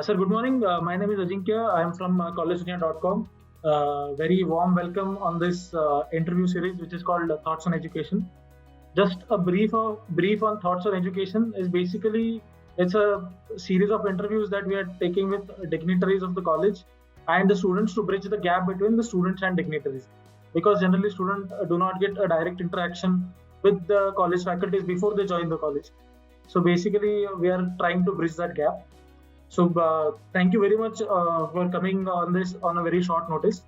Sir, good morning. My name is Ajinkya. I am from collegedunia.com. Very warm welcome on this interview series, which is called Thoughts on Education. Just a brief on Thoughts on Education is basically it's a series of interviews that we are taking with dignitaries of the college and the students to bridge the gap between the students and dignitaries. Because generally, students do not get a direct interaction with the college faculties before they join the college. So basically, we are trying to bridge that gap. So thank you very much for coming on this on a very short notice.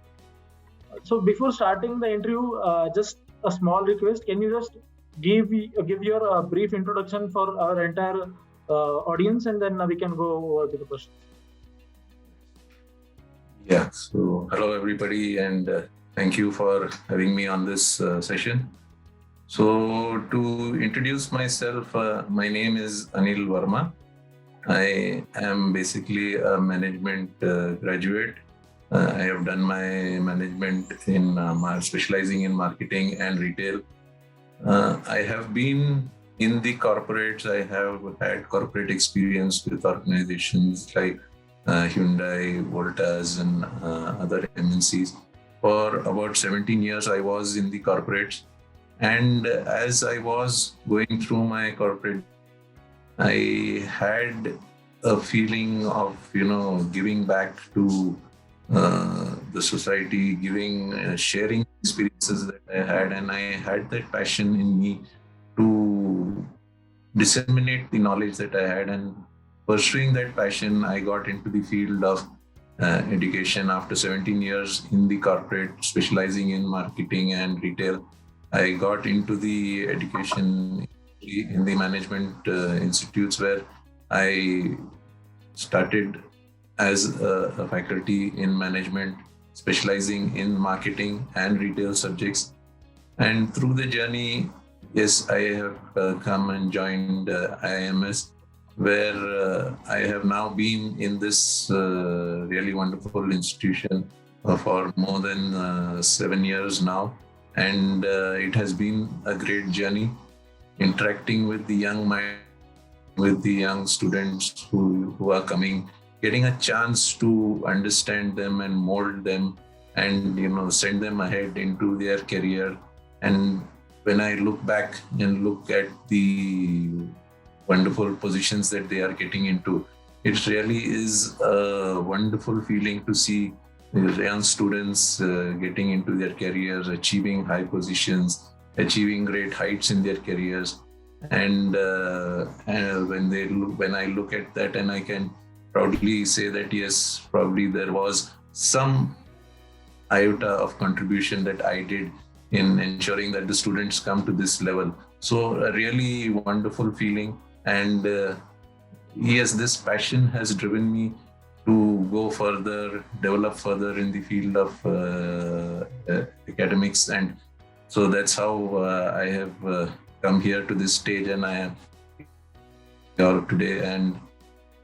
So before starting the interview, just a small request. Can you just give your brief introduction for our entire audience, and then we can go over to the questions. Yeah. So hello everybody, and thank you for having me on this session. So to introduce myself, my name is Anil Verma. I am basically a management graduate. I have done my management in specializing in marketing and retail. I have been in the corporates. I have had corporate experience with organizations like Hyundai, Voltas, and other MNCs. For about 17 years, I was in the corporates. And as I was going through my corporate, I had a feeling of, giving back to the society, sharing experiences that I had. And I had that passion in me to disseminate the knowledge that I had. And pursuing that passion, I got into the field of education after 17 years in the corporate, specializing in marketing and retail. I got into the education in the management institutes where I started as a faculty in management, specializing in marketing and retail subjects. And through the journey, yes, I have come and joined IIMS, where I have now been in this really wonderful institution for more than 7 years now. And it has been a great journey interacting with the young students who are coming, getting a chance to understand them and mold them and send them ahead into their career. And when I look back and look at the wonderful positions that they are getting into, it really is a wonderful feeling to see young students getting into their careers, achieving high positions, achieving great heights in their careers. And when I look at that, and I can proudly say that yes, probably there was some iota of contribution that I did in ensuring that the students come to this level. So a really wonderful feeling. And yes, this passion has driven me to go further, develop further in the field of academics. And so that's how I have come here to this stage, and I am here today. And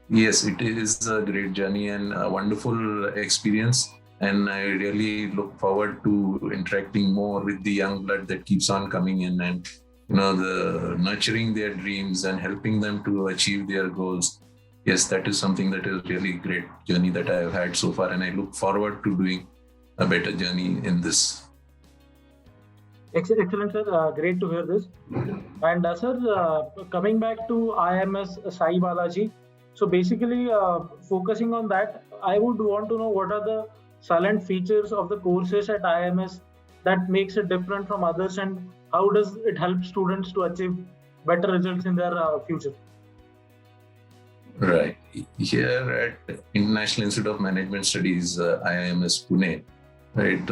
yes, it is a great journey and a wonderful experience. And I really look forward to interacting more with the young blood that keeps on coming in, and the nurturing their dreams and helping them to achieve their goals. Yes, that is something that is really great journey that I have had so far, and I look forward to doing a better journey in this. Excellent, sir. Great to hear this. And sir, coming back to IIMS Sai Balaji, so basically focusing on that, I would want to know what are the silent features of the courses at IIMS that makes it different from others, and how does it help students to achieve better results in their future? Right. Here at International Institute of Management Studies, IIMS Pune, right,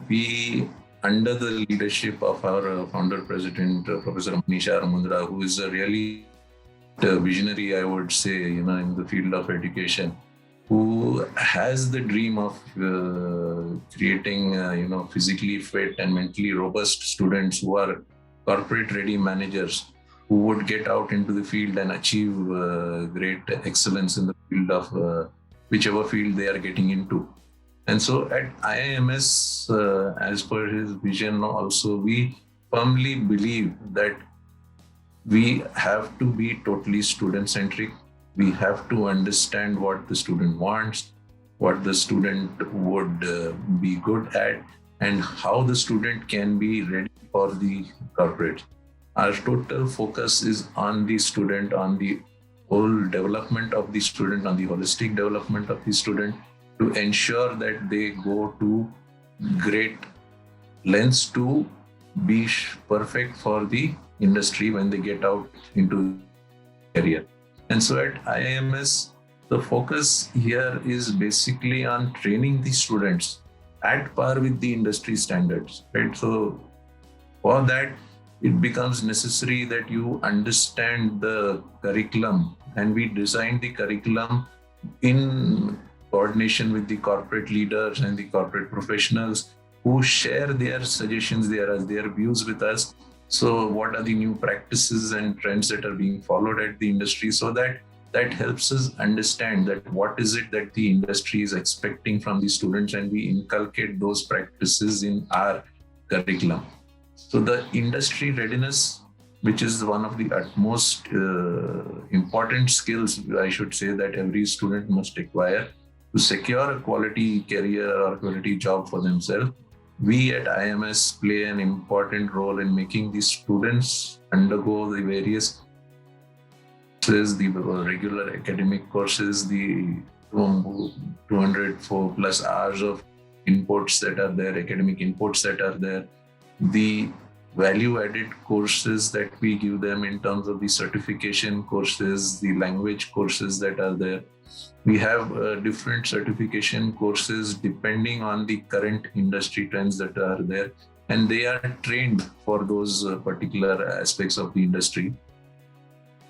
we, under the leadership of our founder president, Professor Manisha Mundra, who is a really visionary, I would say, in the field of education, who has the dream of creating, physically fit and mentally robust students who are corporate ready managers, who would get out into the field and achieve great excellence in the field of whichever field they are getting into. And so at IIMS, as per his vision also, we firmly believe that we have to be totally student-centric. we have to understand what the student wants, what the student would be good at, and how the student can be ready for the corporate. Our total focus is on the student, on the whole development of the student, on the holistic development of the student, to ensure that they go to great lengths to be perfect for the industry when they get out into career. And so at IIMS, the focus here is basically on training the students at par with the industry standards, right? So for that, it becomes necessary that you understand the curriculum, and we design the curriculum in coordination with the corporate leaders and the corporate professionals who share their suggestions, their views with us. So what are the new practices and trends that are being followed at the industry, so that helps us understand that what is it that the industry is expecting from the students, and we inculcate those practices in our curriculum. So the industry readiness, which is one of the utmost important skills, I should say, that every student must acquire to secure a quality career or quality job for themselves. We at IIMS play an important role in making the students undergo the various courses, the regular academic courses, the 204 plus hours of inputs that are there, academic inputs that are there, the value-added courses that we give them in terms of the certification courses, the language courses that are there. We have different certification courses depending on the current industry trends that are there, and they are trained for those particular aspects of the industry.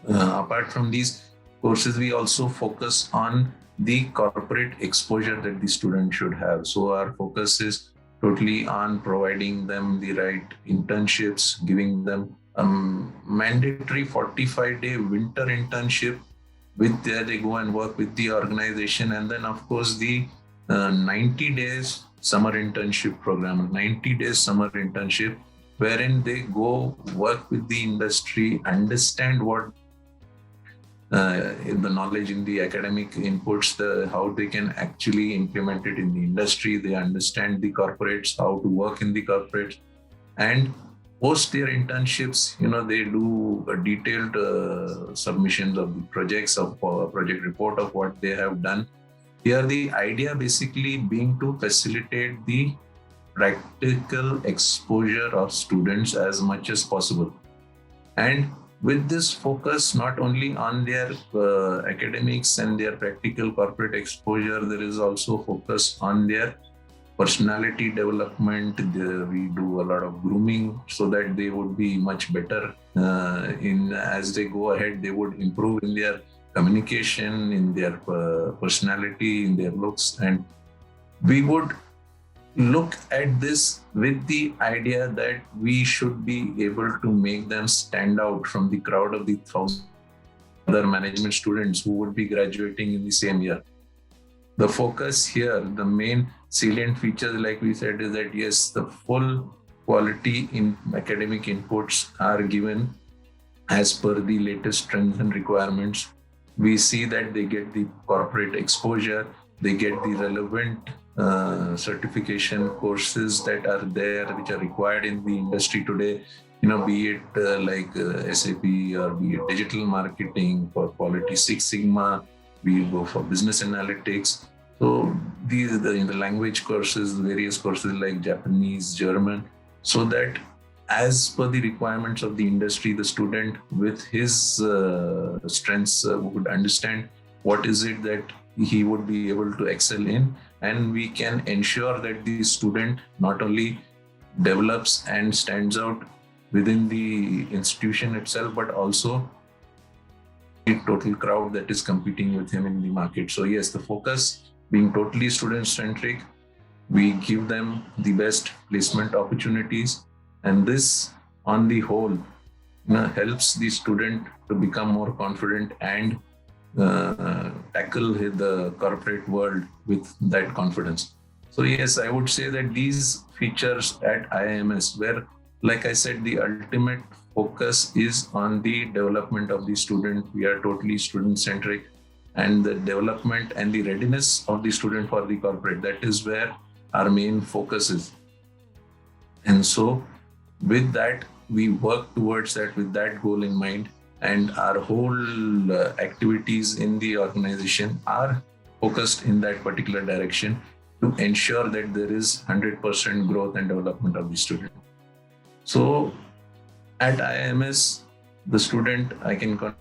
Apart from these courses, we also focus on the corporate exposure that the student should have. So our focus is totally on providing them the right internships, giving them a mandatory 45-day winter internship with there they go and work with the organization, and then of course the 90 days summer internship program, 90 days summer internship, wherein they go work with the industry, understand what in the knowledge in the academic inputs, how they can actually implement it in the industry. They understand the corporates, how to work in the corporates, and post their internships, they do a detailed submissions of the projects, of project report of what they have done. Here, the idea basically being to facilitate the practical exposure of students as much as possible. And with this focus not only on their academics and their practical corporate exposure, there is also focus on their personality development. We do a lot of grooming so that they would be much better as they go ahead. They would improve in their communication, in their personality, in their looks, and we would look at this with the idea that we should be able to make them stand out from the crowd of the 1,000 other management students who would be graduating in the same year. The focus here, the main salient features, like we said, is that yes, the full quality in academic inputs are given as per the latest trends and requirements. We see that they get the corporate exposure, they get the relevant certification courses that are there, which are required in the industry today, be it like SAP, or be it digital marketing, for quality Six Sigma, we go for business analytics. So these are the language courses, various courses like Japanese, German, so that as per the requirements of the industry, the student with his strengths would understand what is it that he would be able to excel in, and we can ensure that the student not only develops and stands out within the institution itself, but also the total crowd that is competing with him in the market. So yes, the focus being totally student-centric, we give them the best placement opportunities, and this on the whole helps the student to become more confident and tackle the corporate world with that confidence. So yes, I would say that these features at IIMS, where, like I said, the ultimate focus is on the development of the student. We are totally student-centric. and the development and the readiness of the student for the corporate. That is where our main focus is. And so with that, we work towards that with that goal in mind, and our whole activities in the organization are focused in that particular direction to ensure that there is 100% growth and development of the student. So at IIMS, the student, I can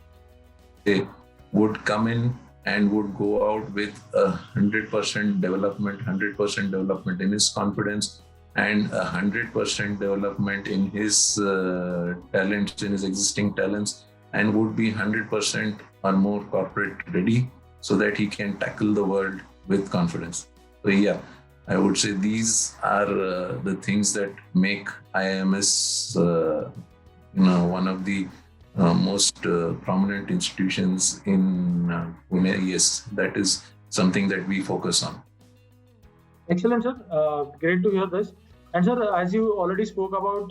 say, would come in and would go out with 100% development in his confidence, and 100% development in his talents, in his existing talents, and would be 100% or more corporate ready so that he can tackle the world with confidence. So yeah, I would say these are the things that make IIMS one of the most prominent institutions in Pune. Yes, that is something that we focus on. Excellent, sir. Great to hear this. And sir, as you already spoke about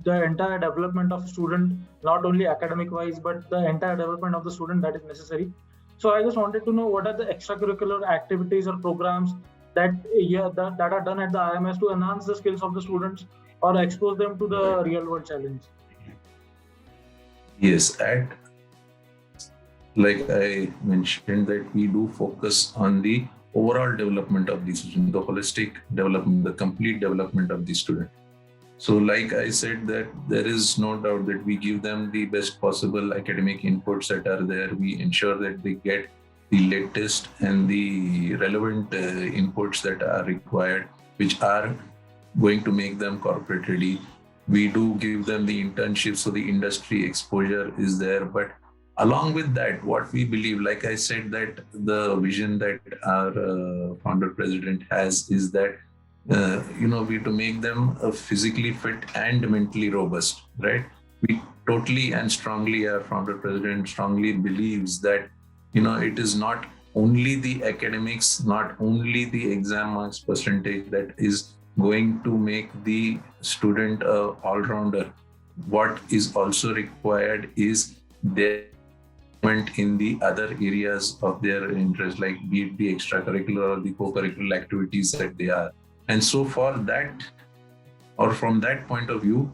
the entire development of student, not only academic wise, but the entire development of the student that is necessary. So I just wanted to know what are the extracurricular activities or programs that are done at the IIMS to enhance the skills of the students or expose them to the real world challenge. Yes, like I mentioned, that we do focus on the overall development of the student, the holistic development, the complete development of the student. So like I said, that there is no doubt that we give them the best possible academic inputs that are there. We ensure that they get the latest and the relevant inputs that are required, which are going to make them corporate ready. We do give them the internships, so the industry exposure is there. But along with that, what we believe, like I said, that the vision that our founder president has is that, we to make them physically fit and mentally robust, right? We totally and strongly, our founder president strongly believes that, it is not only the academics, not only the exam marks percentage that is going to make the student a all-rounder. What is also required is their in the other areas of their interest, like be it the extracurricular or the co-curricular activities that they are. And so for that, or from that point of view,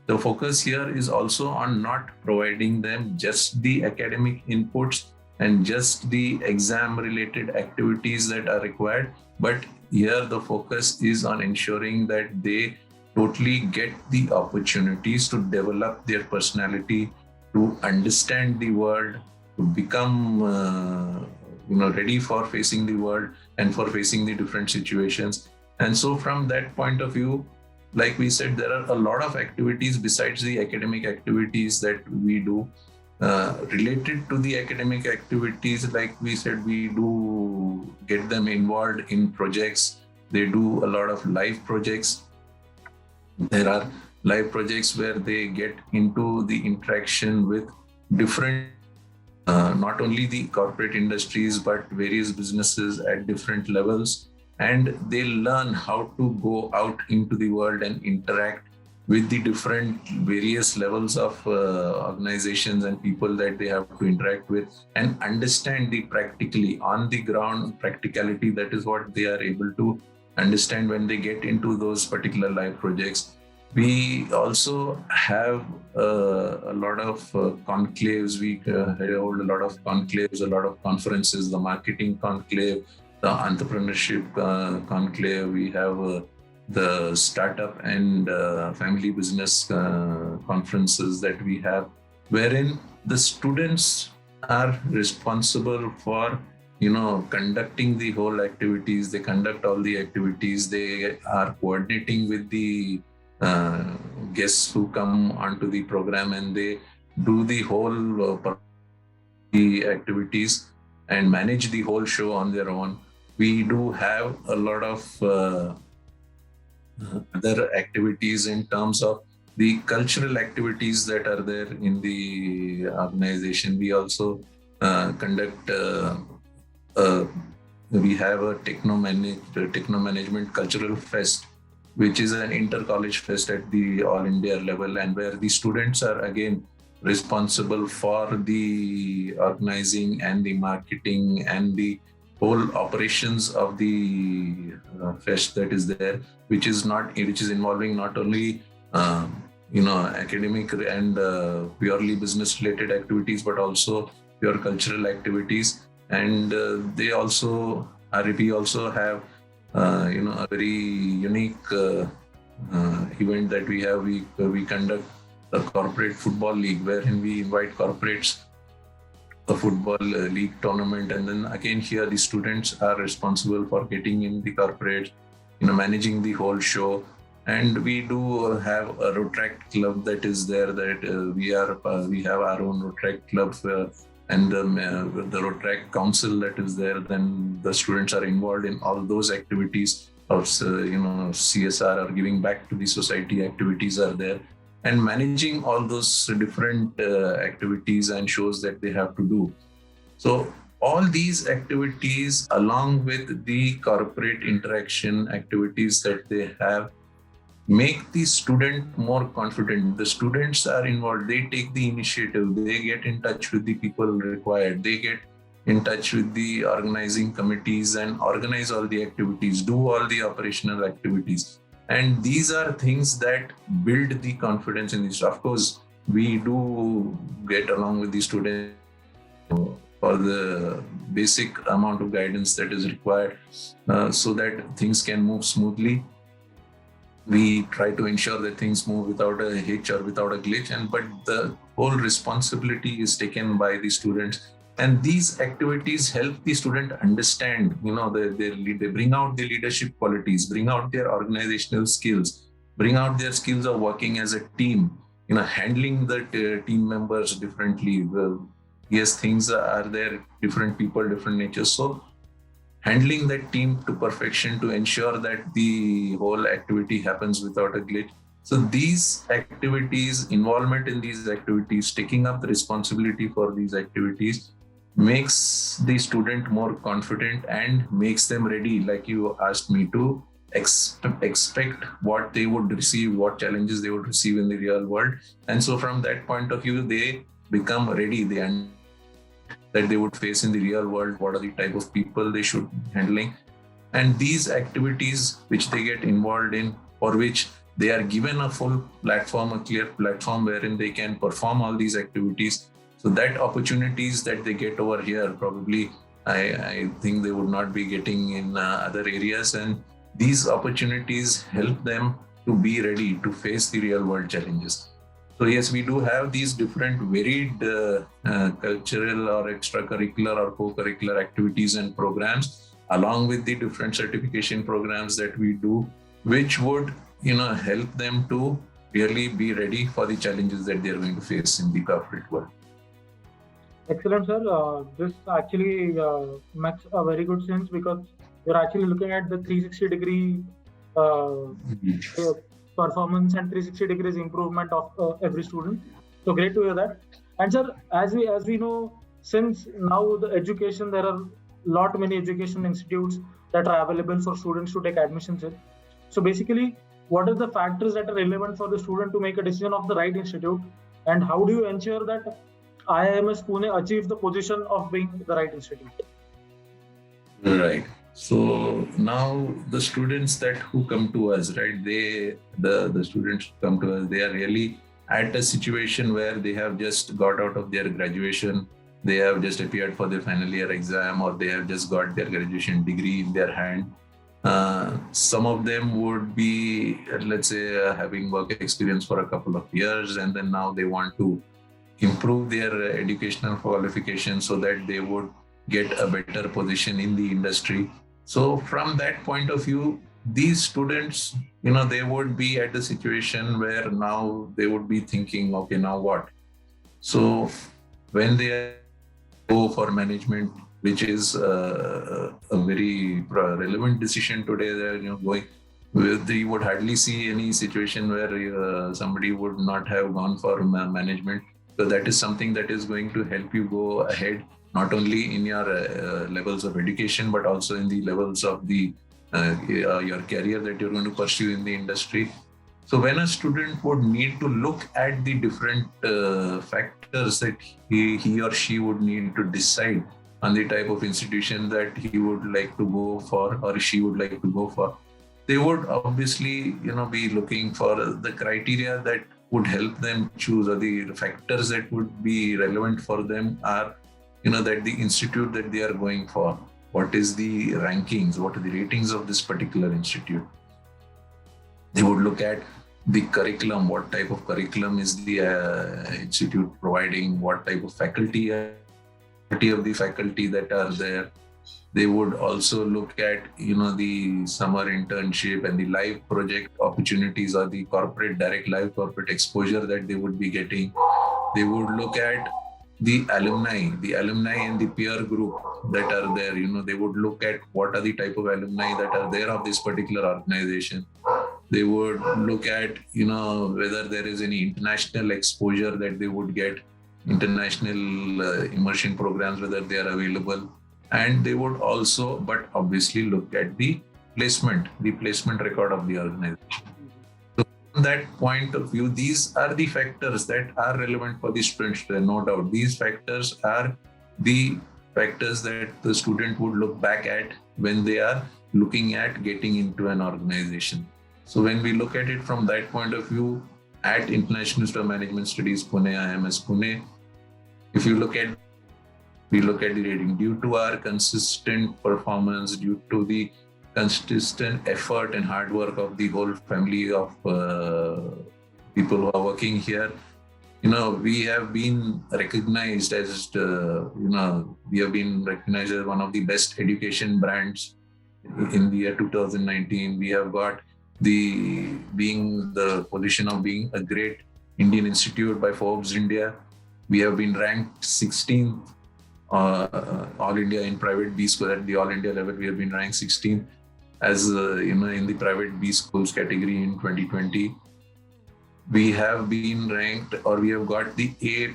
the focus here is also on not providing them just the academic inputs and just the exam related activities that are required, but here the focus is on ensuring that they totally get the opportunities to develop their personality, to understand the world, to become ready for facing the world and for facing the different situations. And so from that point of view, like we said, there are a lot of activities besides the academic activities that we do. Related to the academic activities, like we said, we do get them involved in projects. They do a lot of live projects. There are live projects where they get into the interaction with different, not only the corporate industries, but various businesses at different levels. And they learn how to go out into the world and interact with the different various levels of organizations and people that they have to interact with, and understand the practically on the ground practicality. That is what they are able to understand when they get into those particular live projects. We also have a lot of conclaves. We hold a lot of conclaves, a lot of conferences, the marketing conclave, the entrepreneurship conclave. We have the startup and family business conferences that we have, wherein the students are responsible for, conducting the whole activities. They conduct all the activities. They are coordinating with the guests who come onto the program, and they do the whole the activities and manage the whole show on their own. We do have a lot of other activities in terms of the cultural activities that are there in the organization. We also conduct, we have a Techno Management Cultural Fest, which is an inter-college fest at the All India level, and where the students are again responsible for the organizing and the marketing and the whole operations of the fest that is there, which is involving not only academic and purely business related activities, but also pure cultural activities. And we also have a very unique event that we have. We conduct a corporate football league, wherein we invite corporates a football league tournament, and then again here the students are responsible for getting in the corporate, managing the whole show. And we do have a Rotract club that is there, that we have our own Rotract club, and the Rotract council that is there. Then the students are involved in all those activities of CSR or giving back to the society activities are there, and managing all those different activities and shows that they have to do. So all these activities, along with the corporate interaction activities that they have, make the student more confident. The students are involved, they take the initiative, they get in touch with the people required, they get in touch with the organizing committees and organize all the activities, do all the operational activities. And these are things that build the confidence in this. Of course, we do get along with the students for the basic amount of guidance that is required so that things can move smoothly. We try to ensure that things move without a hitch or without a glitch, but the whole responsibility is taken by the students. And these activities help the student understand, they bring out the leadership qualities, bring out their organizational skills, bring out their skills of working as a team, handling the team members differently. Yes, things are there, different people, different natures. So handling that team to perfection to ensure that the whole activity happens without a glitch. So these activities, involvement in these activities, taking up the responsibility for these activities makes the student more confident and makes them ready, like you asked me, to expect what they would receive, what challenges they would receive in the real world. And so from that point of view, they become ready. That they would face in the real world, what are the type of people they should be handling. And these activities which they get involved in, for which they are given a full platform, a clear platform wherein they can perform all these activities. So that opportunities that they get over here, probably I think they would not be getting in other areas. And these opportunities help them to be ready to face the real world challenges. So yes, we do have these different varied cultural or extracurricular or co-curricular activities and programs, along with the different certification programs that we do, which would help them to really be ready for the challenges that they are going to face in the corporate world. Excellent, sir. This actually makes a very good sense, because you're actually looking at the 360-degree performance and 360 degrees improvement of every student. So great to hear that. And sir, as we know, since now the education, there are many education institutes that are available for students to take admissions in. So basically, what are the factors that are relevant for the student to make a decision of the right institute, and how do you ensure that IIMS Pune achieves the position of being the right institute? Right. So now the students who come to us, right? The students who come to us, they are really at a situation where they have just got out of their graduation, they have just appeared for their final year exam, or they have just got their graduation degree in their hand. Some of them would be, let's say, having work experience for a couple of years, and then now they want to improve their educational qualification so that they would get a better position in the industry. So from that point of view, these students, they would be at the situation where now they would be thinking, okay, now what? So when they go for management, which is a very relevant decision today, that you would hardly see any situation where somebody would not have gone for management. So that is something that is going to help you go ahead, not only in your levels of education, but also in the levels of the your career that you're going to pursue in the industry. So when a student would need to look at the different factors that he or she would need to decide on the type of institution that he would like to go for or she would like to go for, they would obviously, be looking for the criteria that would help them choose, or the factors that would be relevant for them are, that the institute that they are going for, what is the rankings, what are the ratings of this particular institute. They would look at the curriculum, what type of curriculum is the institute providing, what type of faculty of the faculty that are there. They would also look at, the summer internship and the live project opportunities or the direct live corporate exposure that they would be getting. They would look at the alumni and the peer group that are there. They would look at what are the type of alumni that are there of this particular organization. They would look at, whether there is any international exposure that they would get, international immersion programs, whether they are available. And they would also, but obviously, look at the placement record of the organization. So from that point of view, these are the factors that are relevant for the students. No doubt, these factors are the factors that the student would look back at when they are looking at getting into an organization. So when we look at it from that point of view, at International Institute of Management Studies, Pune, IMS Pune, if you look at the rating, due to our consistent performance, due to the consistent effort and hard work of the whole family of people who are working here, we have been recognized as, we have been recognized as one of the best education brands in the year 2019. We have got the position of being a great Indian institute by Forbes India. We have been ranked 16th All India in private B school. At the All India level, we have been ranked 16th as in the private B schools category in 2020. We have been ranked, or we have got the A++, A++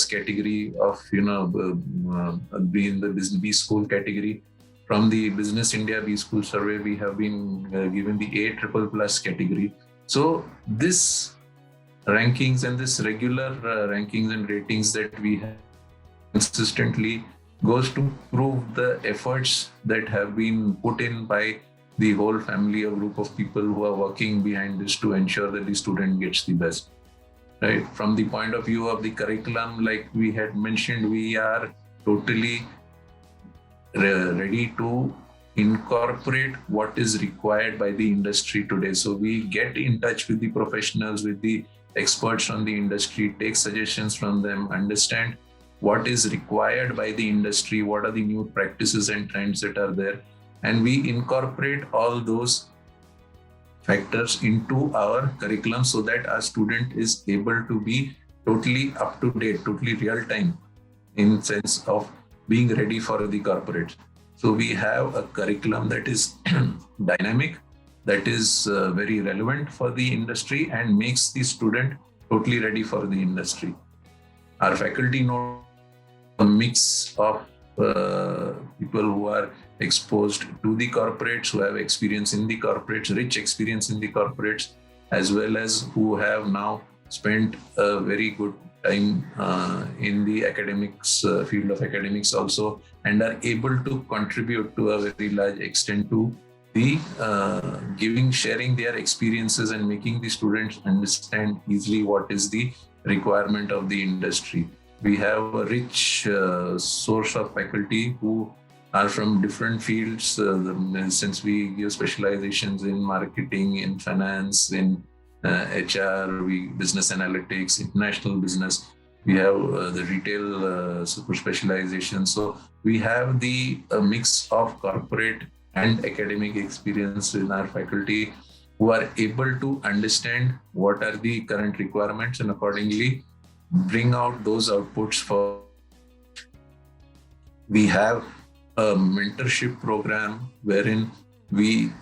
category of being the B school category. From the Business India B School Survey, we have been given the A++ category. So this rankings and this regular rankings and ratings that we have consistently goes to prove the efforts that have been put in by the whole family, a group of people who are working behind this to ensure that the student gets the best. Right? From the point of view of the curriculum, like we had mentioned, we are totally ready to incorporate what is required by the industry today. So we get in touch with the professionals, with the experts from the industry, take suggestions from them, understand what is required by the industry, what are the new practices and trends that are there. And we incorporate all those factors into our curriculum so that our student is able to be totally up to date, totally real time in sense of being ready for the corporate. So we have a curriculum that is dynamic, that is very relevant for the industry and makes the student totally ready for the industry. Our faculty know a mix of people who are exposed to the corporates, who have experience in the corporates, rich experience in the corporates, as well as who have now spent a very good time in the academics, field of academics also, and are able to contribute to a very large extent to the sharing their experiences and making the students understand easily what is the requirement of the industry. We have a rich source of faculty who are from different fields, since we give specializations in marketing, in finance, in HR, business analytics, international business. We have the retail super specialization. So we have the mix of corporate and academic experience in our faculty who are able to understand what are the current requirements and accordingly bring out those outputs for. We have a mentorship program wherein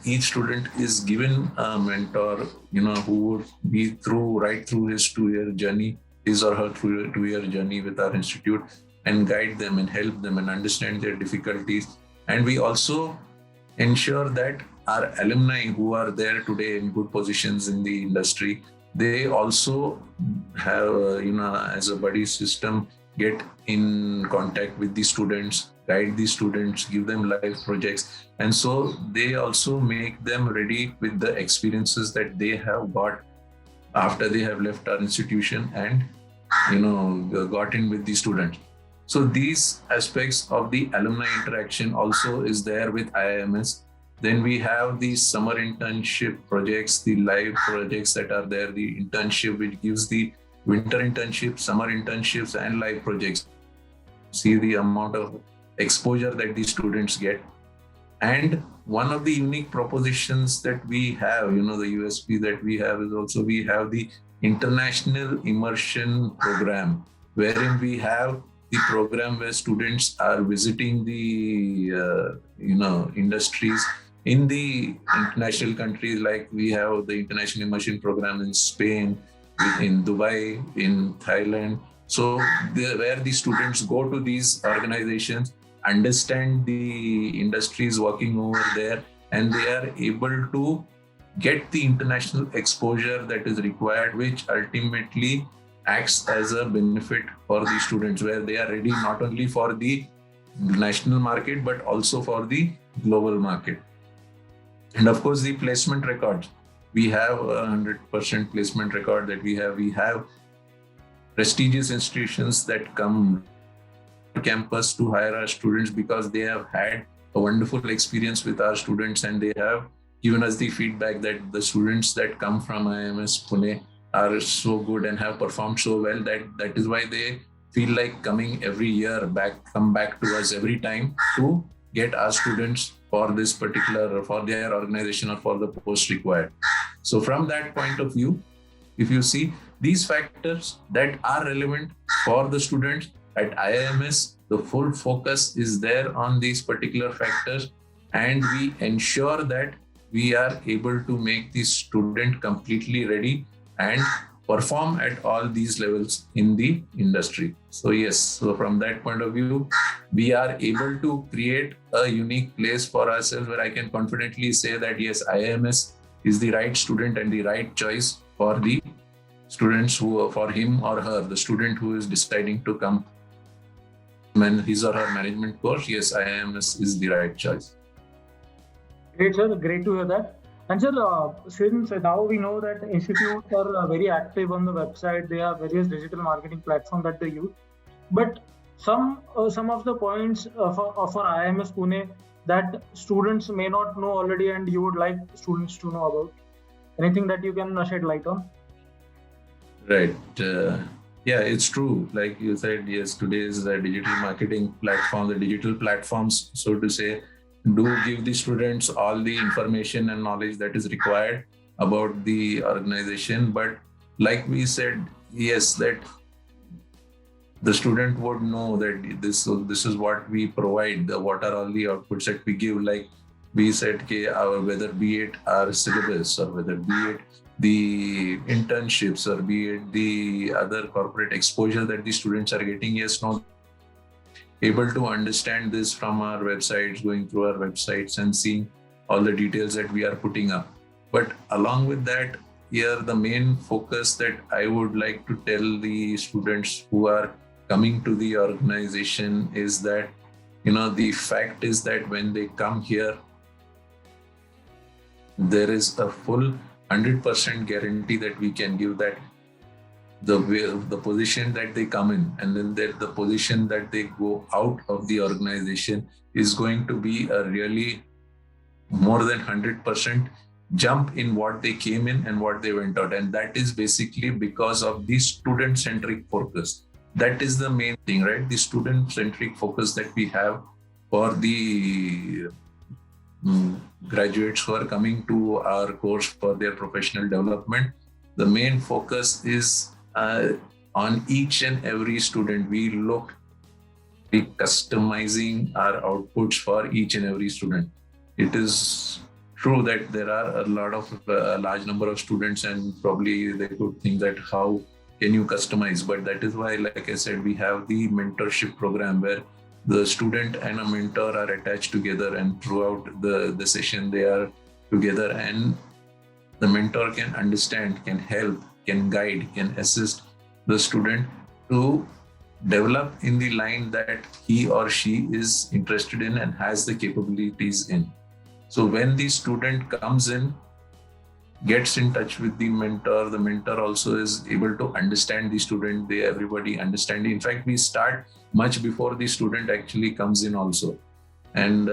each student is given a mentor, who would be right through his 2-year journey, his or her 2-year journey with our institute, and guide them and help them and understand their difficulties. And we also ensure that our alumni who are there today in good positions in the industry, they also have, as a buddy system, get in contact with the students, guide the students, give them live projects. And so they also make them ready with the experiences that they have got after they have left our institution and, got in with the students. So these aspects of the alumni interaction also is there with IIMS. Then we have the summer internship projects, the live projects that are there, the internship which gives the winter internships, summer internships, and live projects. See the amount of exposure that the students get. And one of the unique propositions that we have, the USP that we have is also we have the international immersion program, wherein we have the program where students are visiting the, industries in the international countries. Like we have the international immersion program in Spain, in Dubai, in Thailand. So where the students go to these organizations, understand the industries working over there, and they are able to get the international exposure that is required, which ultimately acts as a benefit for the students, where they are ready not only for the national market, but also for the global market. And of course, the placement records. We have a 100% placement record that we have. We have prestigious institutions that come to campus to hire our students because they have had a wonderful experience with our students, and they have given us the feedback that the students that come from IIMS Pune are so good and have performed so well that is why they feel like coming every year come back to us every time to get our students for this particular, for their organization or for the post required. So from that point of view, if you see these factors that are relevant for the students at IIMS, the full focus is there on these particular factors, and we ensure that we are able to make the student completely ready and perform at all these levels in the industry. So yes, so from that point of view, we are able to create a unique place for ourselves where I can confidently say that yes, IIMS is the right student and the right choice for the students who, for him or her, the student who is deciding to come his or her management course. Yes, IIMS is the right choice. Great, sir. Great to hear that. And sir, since now we know that institutes are very active on the website, they have various digital marketing platforms that they use. But some of the points for IIMS Pune that students may not know already, and you would like students to know about. Anything that you can shed light on? Right. Yeah, it's true. Like you said, yes, today's digital marketing platform, the digital platforms, so to say, do give the students all the information and knowledge that is required about the organization. But like we said, yes, that the student would know that this is what we provide, what are all the outputs that we give. Like we said, whether be it our syllabus or whether be it the internships or be it the other corporate exposure that the students are getting, yes, no, able to understand this from our websites, going through our websites and seeing all the details that we are putting up. But along with that, here the main focus that I would like to tell the students who are coming to the organization is that, the fact is that when they come here, there is a full 100% guarantee that we can give that the position that they come in and then the position that they go out of the organization is going to be a really more than 100% jump in what they came in and what they went out. And that is basically because of the student-centric focus. That is the main thing, right? The student-centric focus that we have for the graduates who are coming to our course for their professional development. The main focus is on each and every student. We look at customizing our outputs for each and every student. It is true that there are a large number of students, and probably they could think that how can you customize? But that is why, like I said, we have the mentorship program where the student and a mentor are attached together, and throughout the session, they are together, and the mentor can understand, can help, can guide, can assist the student to develop in the line that he or she is interested in and has the capabilities in. So when the student comes in, gets in touch with the mentor also is able to understand the student, everybody understand. In fact, we start much before the student actually comes in also. And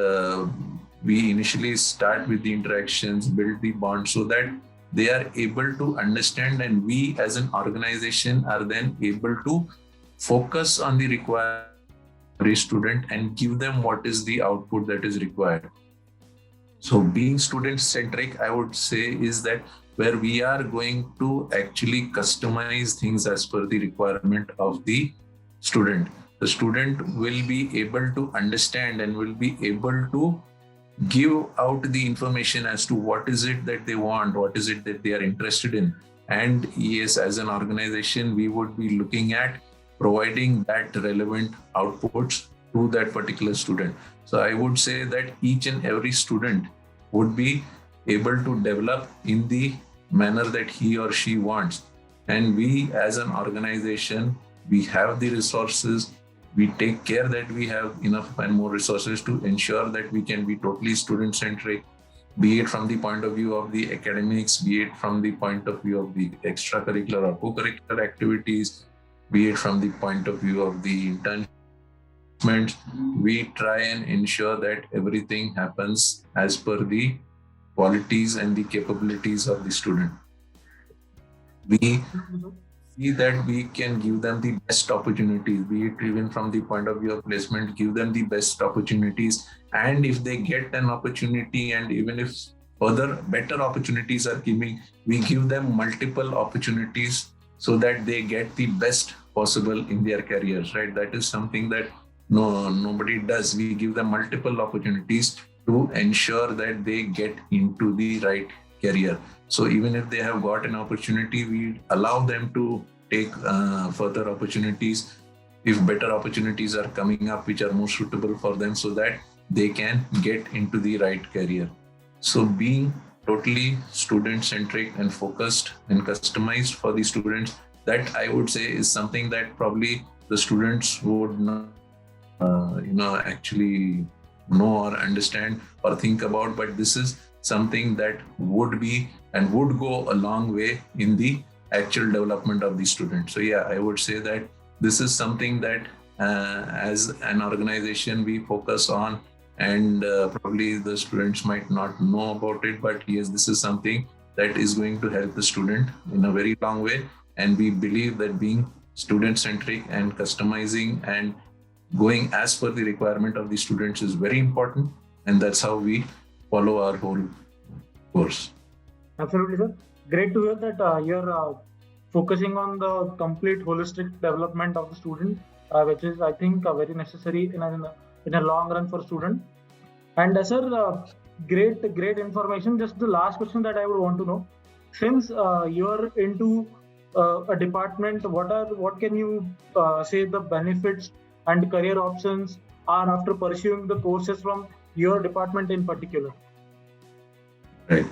we initially start with the interactions, build the bond so that they are able to understand, and we as an organization are then able to focus on the required student and give them what is the output that is required. So being student centric, I would say, is that where we are going to actually customize things as per the requirement of the student. The student will be able to understand and will be able to give out the information as to what is it that they want, what is it that they are interested in. And yes, as an organization, we would be looking at providing that relevant outputs to that particular student. So I would say that each and every student would be able to develop in the manner that he or she wants. And we as an organization, we have the resources, we take care that we have enough and more resources to ensure that we can be totally student-centric, be it from the point of view of the academics, be it from the point of view of the extracurricular or co-curricular activities, be it from the point of view of the internship. We try and ensure that everything happens as per the qualities and the capabilities of the student. We see that we can give them the best opportunities, be it even from the point of view of placement, give them the best opportunities. And if they get an opportunity, and even if further better opportunities are coming, we give them multiple opportunities so that they get the best possible in their careers, right? That is something that nobody does. We give them multiple opportunities to ensure that they get into the right career. So even if they have got an opportunity, we allow them to take further opportunities if better opportunities are coming up which are more suitable for them, so that they can get into the right career. So being totally student-centric and focused and customized for the students, that I would say is something that probably the students would not actually know or understand or think about, but this is something that would be and would go a long way in the actual development of the student. So yeah, I would say that this is something that as an organization we focus on, and probably the students might not know about it, but yes, this is something that is going to help the student in a very long way. And we believe that being student-centric and customizing and going as per the requirement of the students is very important, and that's how we follow our whole course. Absolutely, sir. Great to hear that you're focusing on the complete holistic development of the student, which is, I think, very necessary in a long run for student. And sir, great information. Just the last question that I would want to know, since you're into a department, what can you say the benefits and career options are after pursuing the courses from your department in particular? Right.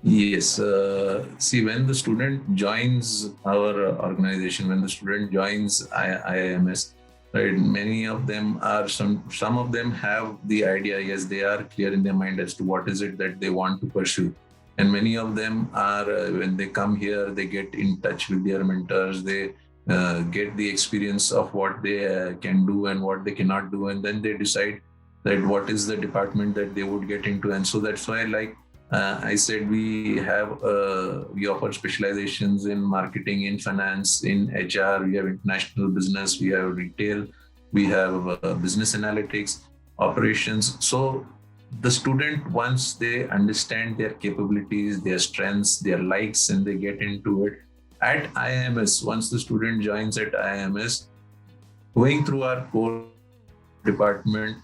Yes. See, when the student joins our organization, when the student joins IIMS, right, many of them are, some of them have the idea, yes, they are clear in their mind as to what is it that they want to pursue. And many of them are, when they come here, they get in touch with their mentors, they get the experience of what they can do and what they cannot do, and then they decide that what is the department that they would get into. And so that's why, like I said, we offer specializations in marketing, in finance, in HR, we have international business, we have retail, we have business analytics, operations. So the student, once they understand their capabilities, their strengths, their likes, and they get into it at IIMS, once the student joins at IIMS, going through our core department,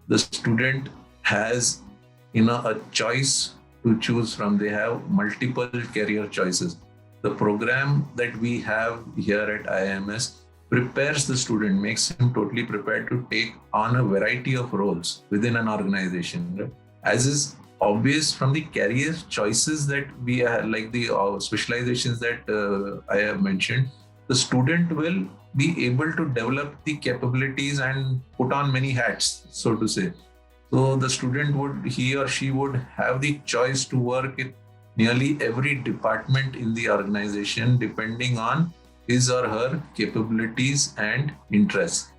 the student has a choice to choose from. They have multiple career choices. The program that we have here at IIMS prepares the student, makes him totally prepared to take on a variety of roles within an organization. Right? As is obvious from the career choices that we have, like the specializations that I have mentioned, the student will be able to develop the capabilities and put on many hats, so to say. So the student he or she would have the choice to work in nearly every department in the organization, depending on his or her capabilities and interests.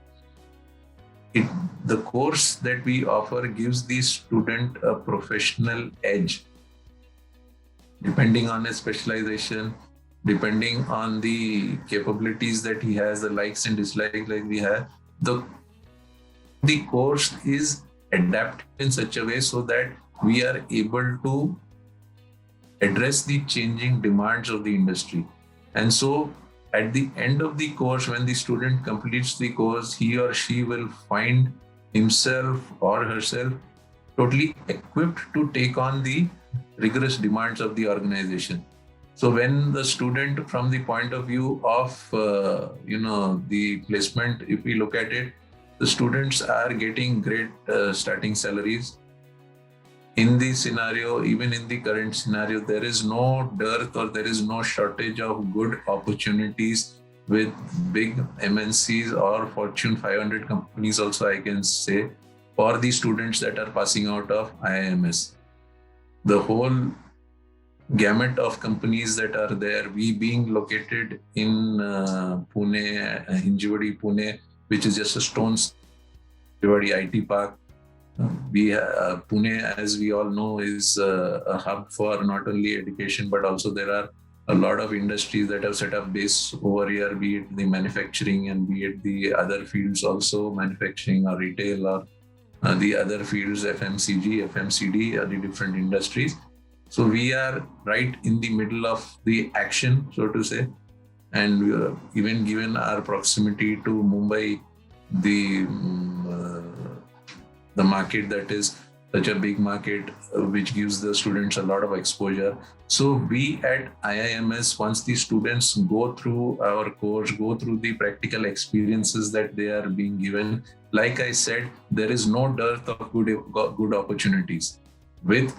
The course that we offer gives the student a professional edge, depending on his specialization, depending on the capabilities that he has, the likes and dislikes like we have. The course is adapted in such a way so that we are able to address the changing demands of the industry. And so at the end of the course, when the student completes the course, he or she will find himself or herself totally equipped to take on the rigorous demands of the organization. So when the student, from the point of view of the placement, if we look at it, the students are getting great starting salaries. In the scenario, even in the current scenario, there is no dearth or there is no shortage of good opportunities with big MNCs or Fortune 500 companies also, I can say, for the students that are passing out of IIMS. The whole gamut of companies that are there, we being located in Pune, Hinjewadi, Pune, which is just a stone's Hinjewadi IT Park. Pune, as we all know, is a hub for not only education, but also there are a lot of industries that have set up base over here, be it the manufacturing and be it the other fields also, manufacturing or retail or the other fields, FMCD, or the different industries. So we are right in the middle of the action, so to say. And we are, even given our proximity to Mumbai, the market that is such a big market, which gives the students a lot of exposure. So we at IIMS, once the students go through our course, go through the practical experiences that they are being given, like I said, there is no dearth of good opportunities with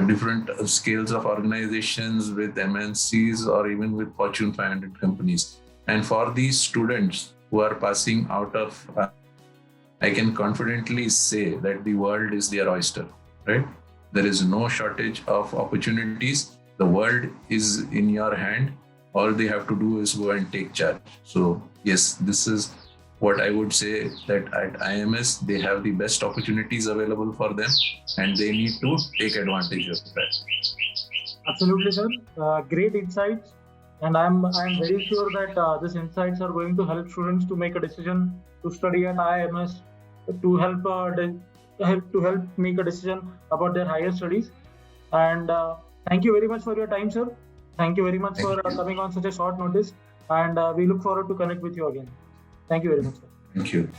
different scales of organizations, with MNCs or even with Fortune 500 companies. And for these students who are passing out of I can confidently say that the world is their oyster, right? There is no shortage of opportunities. The world is in your hand. All they have to do is go and take charge. So yes, this is what I would say, that at IIMS, they have the best opportunities available for them and they need to take advantage of that. Absolutely, sir. Great insights. And I'm very sure that these insights are going to help students to make a decision to study at IIMS, to help make a decision about their higher studies. And thank you very much for your time, sir. Thank you very much for coming on such a short notice. And we look forward to connect with you again. Thank you very much, sir. Thank you.